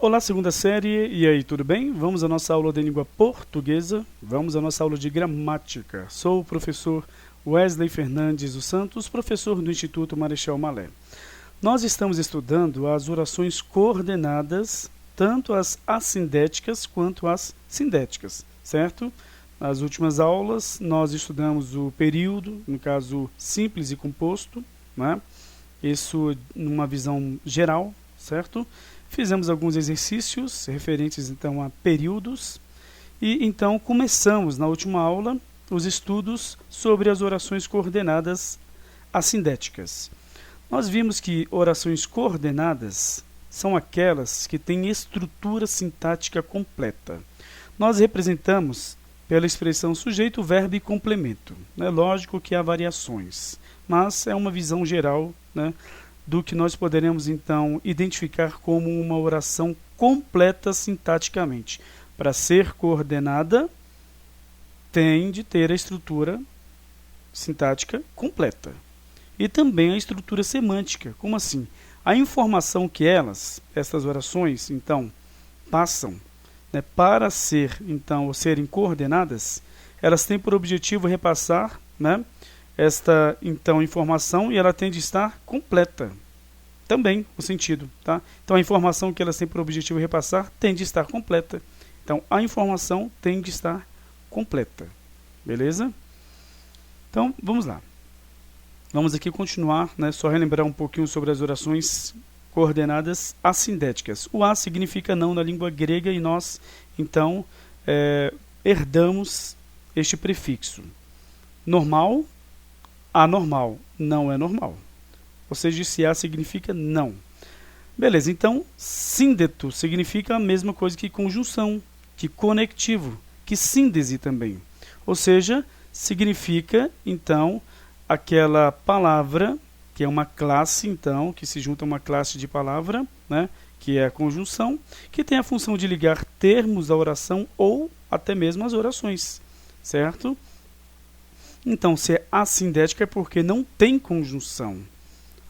Olá, segunda série, e aí, tudo bem? Vamos à nossa aula de língua portuguesa, vamos à nossa aula de gramática. Sou o professor Wesley Fernandes dos Santos, professor do Instituto Marechal Malé. Nós estamos estudando as orações coordenadas, tanto as assindéticas quanto as sindéticas, certo? Nas últimas aulas, nós estudamos o período, no caso simples e composto, né? Isso numa visão geral, certo? Fizemos alguns exercícios referentes então a períodos e então começamos na última aula os estudos sobre as orações coordenadas assindéticas. Nós vimos que orações coordenadas são aquelas que têm estrutura sintática completa. Nós representamos pela expressão sujeito, verbo e complemento. É lógico que há variações, mas é uma visão geral, né, do que nós poderemos então identificar como uma oração completa sintaticamente. Para ser coordenada, tem de ter a estrutura sintática completa. E também a estrutura semântica. Como assim? A informação que essas orações, então, passam, né, para serem coordenadas, elas têm por objetivo repassar, né, esta então informação, e ela tem de estar completa. Também o sentido, tá? Então a informação que elas têm por objetivo repassar tem de estar completa. Então a informação tem de estar completa. Beleza? Então vamos lá. Vamos aqui continuar, né, só relembrar um pouquinho sobre as orações coordenadas assindéticas. O a significa não na língua grega e nós então herdamos este prefixo. Normal, anormal, não é normal. Ou seja, se a significa não. Beleza, então síndeto significa a mesma coisa que conjunção, que conectivo, que síntese também. Ou seja, significa então aquela palavra, que é uma classe, então, que se junta a uma classe de palavra, né, que é a conjunção, que tem a função de ligar termos à oração ou até mesmo às orações, certo? Então, se é assindética é porque não tem conjunção.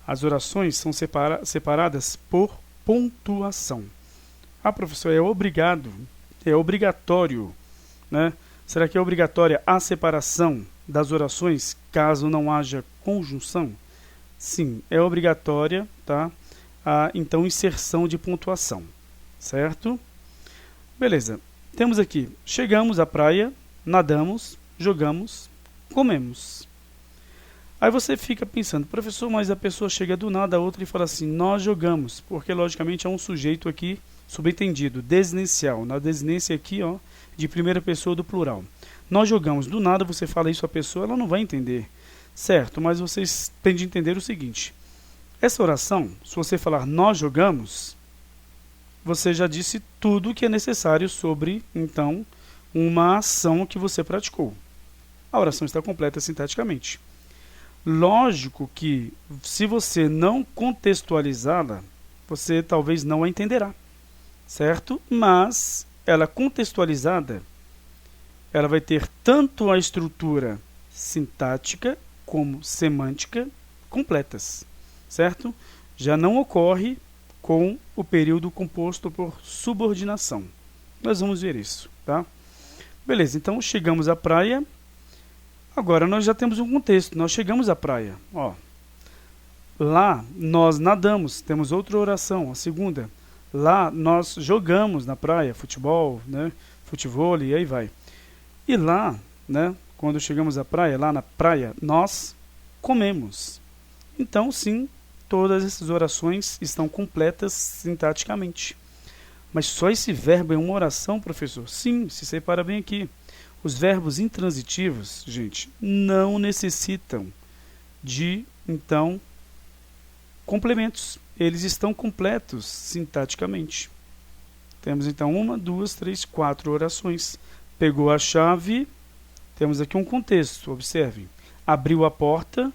As orações são separadas por pontuação. Ah, professor, é obrigatório, né? Será que é obrigatória a separação das orações caso não haja conjunção? Sim, é obrigatória, tá? A então inserção de pontuação, certo? Beleza. Temos aqui, chegamos à praia, nadamos, jogamos, comemos. Aí você fica pensando, professor, mas a pessoa chega do nada a outra e fala assim, nós jogamos, porque logicamente é um sujeito aqui subentendido, desinencial, na desinência aqui, ó, de primeira pessoa do plural. Nós jogamos, do nada você fala isso à pessoa, ela não vai entender, certo? Mas vocês têm de entender o seguinte, essa oração, se você falar nós jogamos, você já disse tudo o que é necessário sobre, então, uma ação que você praticou. A oração está completa sintaticamente. Lógico que, se você não contextualizá-la, você talvez não a entenderá, certo? Mas, ela contextualizada, ela vai ter tanto a estrutura sintática como semântica completas, certo? Já não ocorre com o período composto por subordinação. Nós vamos ver isso, tá? Beleza, então chegamos à praia. Agora nós já temos um contexto, nós chegamos à praia. Ó, lá nós nadamos, temos outra oração, a segunda. Lá nós jogamos na praia, futebol, né, futevôlei, e aí vai. E lá, né, quando chegamos à praia, lá na praia, nós comemos. Então, sim, todas essas orações estão completas sintaticamente. Mas só esse verbo é uma oração, professor? Sim, se separa bem aqui. Os verbos intransitivos, gente, não necessitam de, então, complementos. Eles estão completos sintaticamente. Temos, então, 1, 2, 3, 4 orações. Pegou a chave, temos aqui um contexto, observem. Abriu a porta,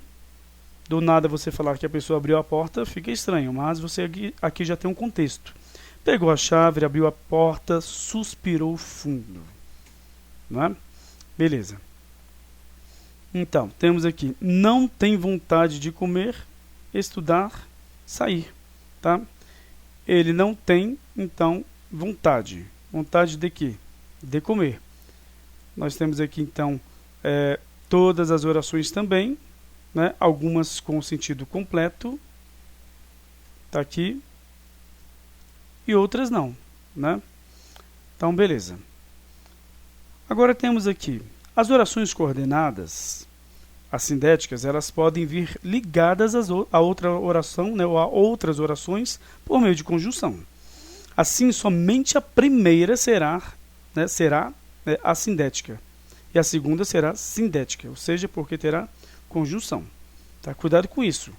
do nada você falar que a pessoa abriu a porta, fica estranho, mas você aqui já tem um contexto. Pegou a chave, abriu a porta, suspirou fundo. Não é? Beleza. Então, temos aqui, não tem vontade de comer, estudar, sair. Tá? Ele não tem, então, vontade. Vontade de quê? De comer. Nós temos aqui, então, todas as orações também, né? Algumas com sentido completo, está aqui, e outras não, né? Então, beleza. Agora temos aqui as orações coordenadas, as sindéticas, elas podem vir ligadas a outra oração, né, ou a outras orações por meio de conjunção. Assim, somente a primeira será a sindética e a segunda será sindética, ou seja, porque terá conjunção. Tá? Cuidado com isso.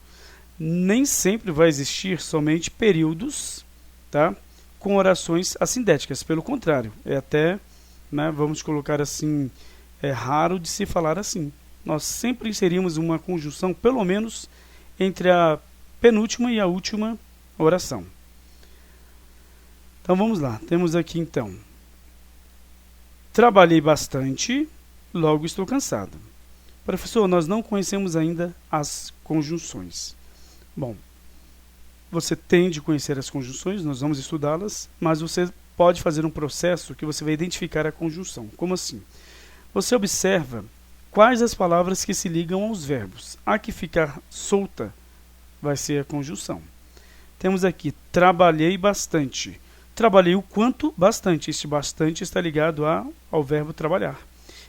Nem sempre vai existir somente períodos, tá, com orações assindéticas. Pelo contrário, é até, né, vamos colocar assim, é raro de se falar assim. Nós sempre inserimos uma conjunção, pelo menos, entre a penúltima e a última oração. Então vamos lá. Temos aqui então: trabalhei bastante, logo estou cansado. Professor, nós não conhecemos ainda as conjunções. Bom, você tem de conhecer as conjunções, nós vamos estudá-las, mas você pode fazer um processo que você vai identificar a conjunção. Como assim? Você observa quais as palavras que se ligam aos verbos. A que ficar solta vai ser a conjunção. Temos aqui: trabalhei bastante. Trabalhei o quanto? Bastante. Este bastante está ligado ao verbo trabalhar.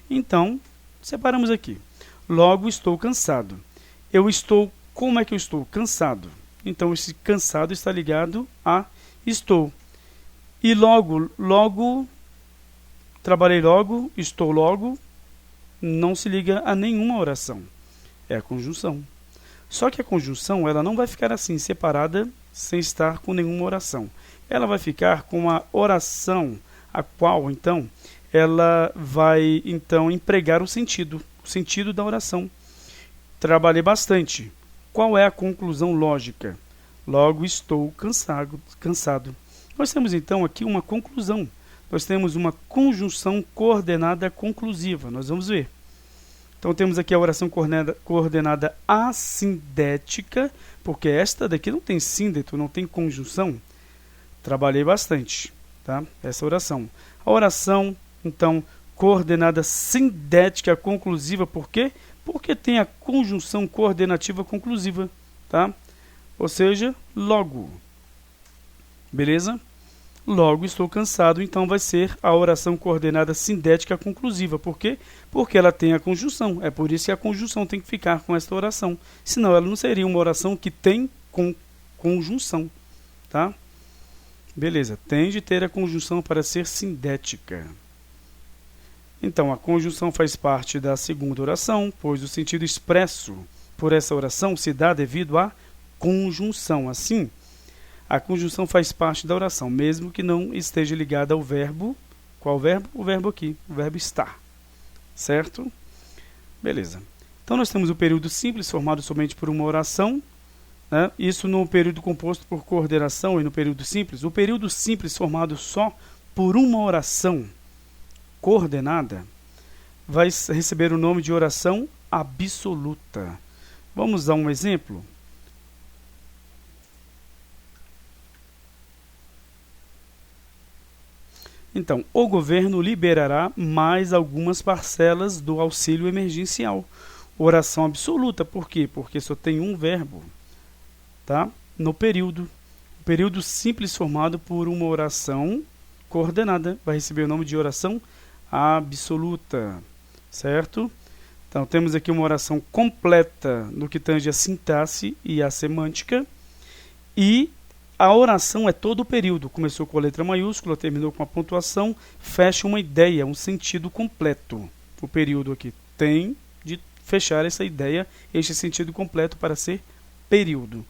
Então, separamos aqui. Logo estou cansado. Eu estou, como é que eu estou? Cansado. Então, esse cansado está ligado a estou. E logo, trabalhei logo, estou logo, não se liga a nenhuma oração. É a conjunção. Só que a conjunção, ela não vai ficar assim, separada, sem estar com nenhuma oração. Ela vai ficar com a oração, a qual, então, ela vai, então, empregar o sentido da oração. Trabalhei bastante. Qual é a conclusão lógica? Logo estou cansado. Nós temos, então, aqui uma conclusão. Nós temos uma conjunção coordenada conclusiva. Nós vamos ver. Então, temos aqui a oração coordenada assindética, porque esta daqui não tem síndeto, não tem conjunção. Trabalhei bastante, tá? Essa oração. A oração, então, coordenada sindética conclusiva, por quê? Porque tem a conjunção coordenativa conclusiva, tá? Ou seja, logo. Beleza? Logo estou cansado, então vai ser a oração coordenada sindética conclusiva. Por quê? Porque ela tem a conjunção. É por isso que a conjunção tem que ficar com esta oração. Senão ela não seria uma oração que tem conjunção, tá? Beleza, tem de ter a conjunção para ser sindética. Então, a conjunção faz parte da segunda oração, pois o sentido expresso por essa oração se dá devido à conjunção. Assim, a conjunção faz parte da oração, mesmo que não esteja ligada ao verbo. Qual verbo? O verbo aqui, o verbo estar. Certo? Beleza. Então, nós temos o período simples, formado somente por uma oração, né? Isso no período composto por coordenação e no período simples. O período simples, formado só por uma oração coordenada, vai receber o nome de oração absoluta. Vamos dar um exemplo? Então, o governo liberará mais algumas parcelas do auxílio emergencial. Oração absoluta, por quê? Porque só tem um verbo, tá? No período. O período simples formado por uma oração coordenada vai receber o nome de oração absoluta, certo? Então, temos aqui uma oração completa no que tange a sintaxe e a semântica, e a oração é todo o período. Começou com a letra maiúscula, terminou com a pontuação, fecha uma ideia, um sentido completo. O período aqui tem de fechar essa ideia, este sentido completo para ser período.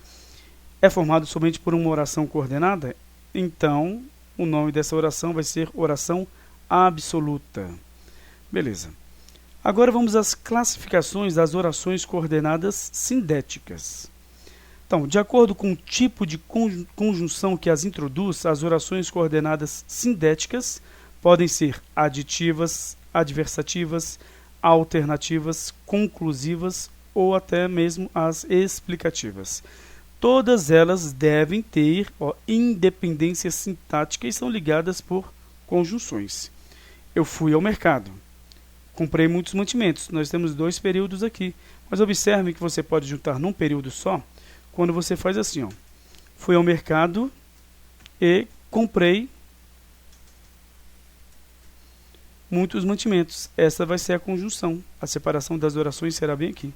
É formado somente por uma oração coordenada? Então, o nome dessa oração vai ser oração absoluta. Beleza. Agora vamos às classificações das orações coordenadas sindéticas. Então, de acordo com o tipo de conjunção que as introduz, as orações coordenadas sindéticas podem ser aditivas, adversativas, alternativas, conclusivas ou até mesmo as explicativas. todas elas devem ter independência sintática e são ligadas por conjunções. Eu fui ao mercado, comprei muitos mantimentos. Nós temos 2 períodos aqui, mas observe que você pode juntar num período só quando você faz assim, ó. Fui ao mercado e comprei muitos mantimentos. Essa vai ser a conjunção. A separação das orações será bem aqui.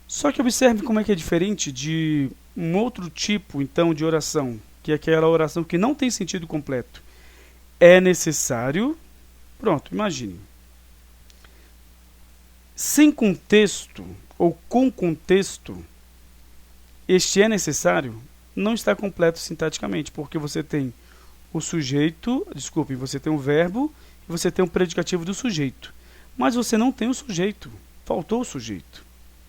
Só que observe como é que é diferente de um outro tipo, então, de oração, que é aquela oração que não tem sentido completo. É necessário... Pronto, imagine. Sem contexto ou com contexto, este é necessário não está completo sintaticamente, porque você tem o sujeito, desculpe, você tem o verbo e você tem o predicativo do sujeito. Mas você não tem o sujeito, faltou o sujeito.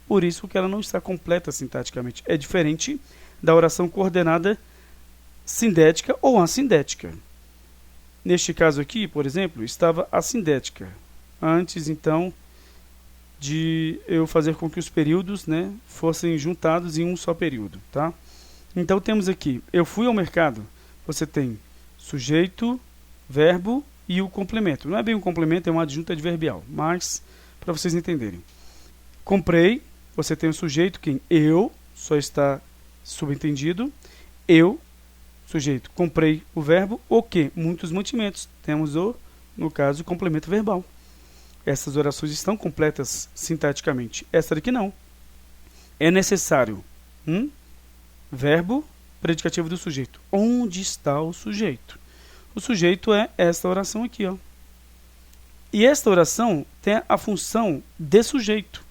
Por isso que ela não está completa sintaticamente. É diferente da oração coordenada sindética ou assindética. Neste caso aqui, por exemplo, estava assindética. Antes, então, de eu fazer com que os períodos, né, fossem juntados em um só período, tá? Então temos aqui, eu fui ao mercado, você tem sujeito, verbo e o complemento. Não é bem um complemento, é uma adjunta adverbial, mas para vocês entenderem. Comprei, você tem o sujeito, quem? Eu, só está subentendido. Eu, sujeito, comprei o verbo, o que? Muitos mantimentos. Temos o, no caso, complemento verbal. Essas orações estão completas sintaticamente. Essa daqui não. É necessário. Verbo, predicativo do sujeito. Onde está o sujeito? O sujeito é esta oração aqui, ó. E esta oração tem a função de sujeito.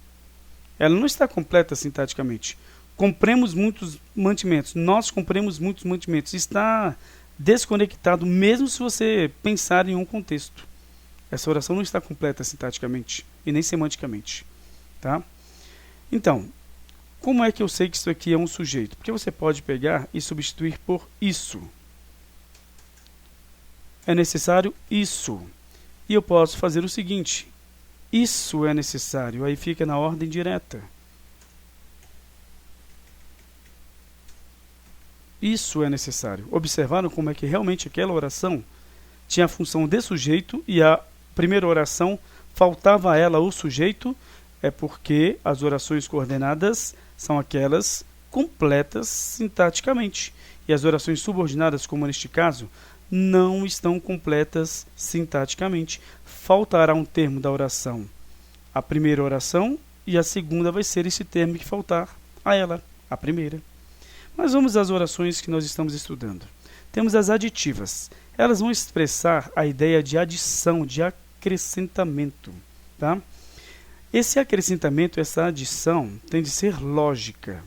Ela não está completa sintaticamente. Compremos muitos mantimentos. Nós compremos muitos mantimentos. Está desconectado, mesmo se você pensar em um contexto. Essa oração não está completa sintaticamente e nem semanticamente, tá? Então, como é que eu sei que isso aqui é um sujeito? Porque você pode pegar e substituir por isso. É necessário isso. E eu posso fazer o seguinte. Isso é necessário. Aí fica na ordem direta. Isso é necessário. Observaram como é que realmente aquela oração tinha a função de sujeito e a primeira oração faltava a ela o sujeito? É porque as orações coordenadas são aquelas completas sintaticamente. E as orações subordinadas, como neste caso, não estão completas sintaticamente. Faltará um termo da oração. A primeira oração e a segunda vai ser esse termo que faltar a ela, a primeira. Mas vamos às orações que nós estamos estudando. Temos as aditivas. Elas vão expressar a ideia de adição, de acrescentamento, tá? Esse acrescentamento, essa adição, tem de ser lógica.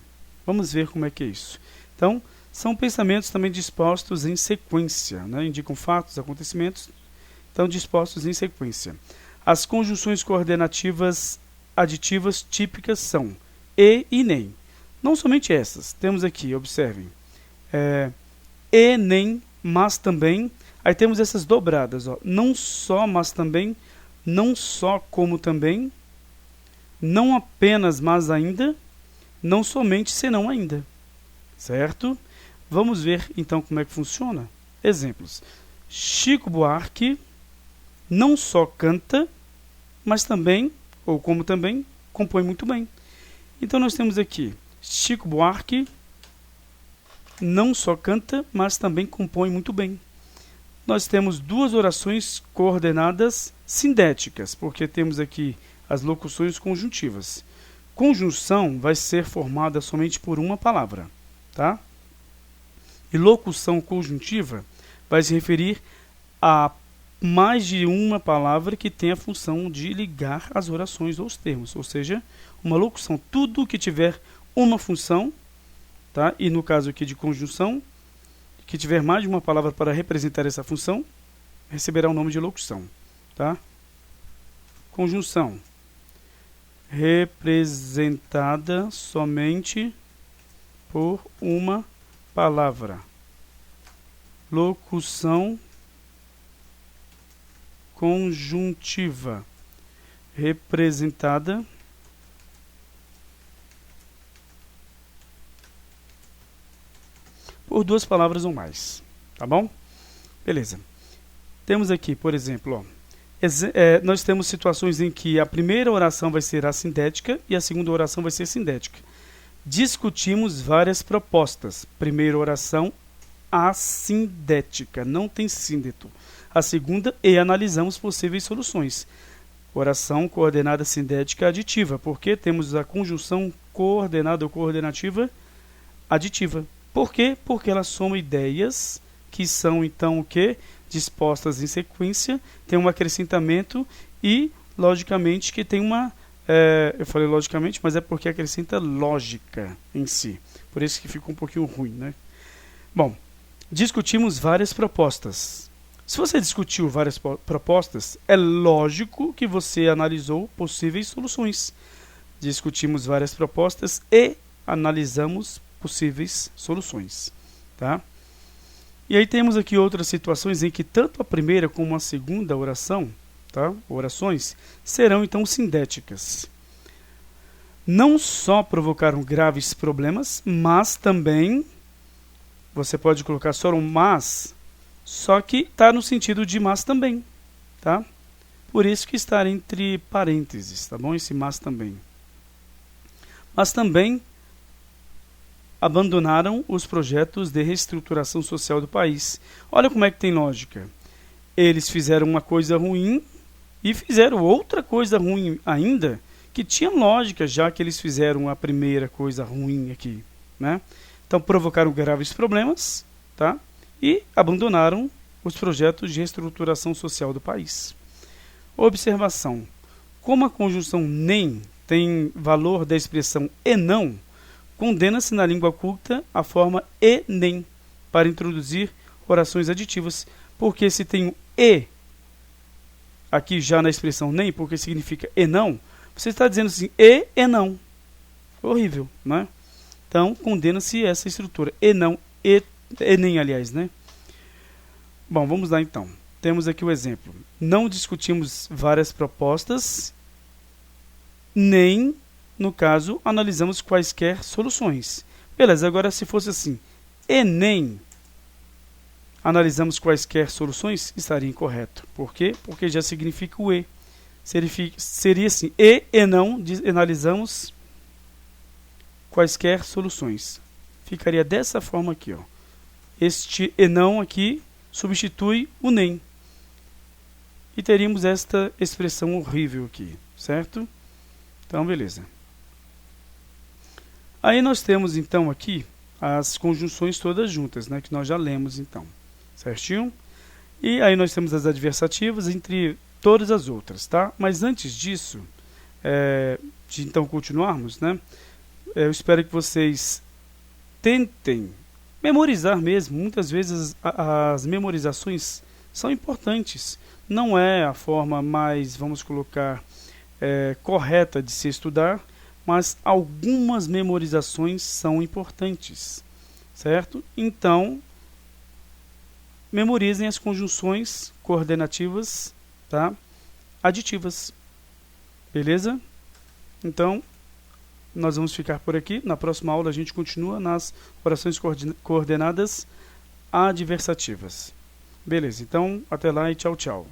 Vamos ver como é que é isso. Então, são pensamentos também dispostos em sequência, né? Indicam fatos, acontecimentos, então dispostos em sequência. As conjunções coordenativas aditivas típicas são e nem. Não somente essas, temos aqui, observem, e nem, mas também. Aí temos essas dobradas, ó. Não só, mas também, não só, como também, não apenas, mas ainda, não somente, senão ainda. Certo? Vamos ver então como é que funciona. Exemplos. Chico Buarque não só canta, mas também, ou como também, compõe muito bem. Então nós temos aqui Chico Buarque não só canta, mas também compõe muito bem. Nós temos 2 orações coordenadas sindéticas, porque temos aqui as locuções conjuntivas. Conjunção vai ser formada somente por uma palavra, tá? E locução conjuntiva vai se referir a mais de uma palavra que tem a função de ligar as orações ou os termos, ou seja, uma locução, tudo que tiver uma função, tá? E no caso aqui de conjunção, que tiver mais de uma palavra para representar essa função, receberá o nome de locução, tá? Conjunção representada somente por uma palavra. Locução conjuntiva representada por 2 palavras ou mais, tá bom? Beleza. Temos aqui, por exemplo, ó, nós temos situações em que a primeira oração vai ser assindética e a segunda oração vai ser sindética. Discutimos várias propostas. Primeira oração assindética, não tem síndeto. A segunda, e analisamos possíveis soluções. Oração coordenada sindética aditiva, porque temos a conjunção coordenada ou coordenativa aditiva. Por quê? Porque ela soma ideias que são, então, o quê? Dispostas em sequência, tem um acrescentamento e, logicamente, que tem uma... eu falei logicamente, mas é porque acrescenta lógica em si. Por isso que fica um pouquinho ruim, né? Bom, discutimos várias propostas. Se você discutiu várias propostas, é lógico que você analisou possíveis soluções. Discutimos várias propostas e analisamos possíveis soluções, tá? E aí temos aqui outras situações em que tanto a primeira como a segunda oração, tá? Orações, serão então sindéticas. Não só provocaram graves problemas, mas também, você pode colocar só um mas, só que está no sentido de mas também, tá? Por isso que está entre parênteses, tá bom? Esse mas também. Mas também abandonaram os projetos de reestruturação social do país. Olha como é que tem lógica. Eles fizeram uma coisa ruim e fizeram outra coisa ruim ainda, que tinha lógica, já que eles fizeram a primeira coisa ruim aqui, né? Então provocaram graves problemas, tá? E abandonaram os projetos de reestruturação social do país. Observação. Como a conjunção nem tem valor da expressão e não, condena-se na língua culta a forma e nem para introduzir orações aditivas, porque se tem o e aqui já na expressão nem, porque significa e não, você está dizendo assim, e não. Horrível, né? Então, condena-se essa estrutura. E não, e nem, aliás, né? Bom, vamos lá então. Temos aqui o exemplo. Não discutimos várias propostas, nem, no caso, analisamos quaisquer soluções. Beleza, agora se fosse assim, e nem analisamos quaisquer soluções, estaria incorreto. Por quê? Porque já significa o e. Seria assim, e não analisamos quaisquer soluções. Ficaria dessa forma aqui, ó. Este e não aqui substitui o nem. E teríamos esta expressão horrível aqui, certo? Então, beleza. Aí nós temos, então, aqui as conjunções todas juntas, né? Que nós já lemos, então. Certinho? E aí nós temos as adversativas entre todas as outras, tá? Mas antes disso, de então continuarmos, né? Eu espero que vocês tentem memorizar mesmo. Muitas vezes as memorizações são importantes. Não é a forma mais, vamos colocar, correta de se estudar, mas algumas memorizações são importantes, certo? Então, memorizem as conjunções coordenativas, tá? Aditivas. Beleza? Então, nós vamos ficar por aqui. Na próxima aula a gente continua nas orações coordenadas adversativas. Beleza, então até lá e tchau, tchau.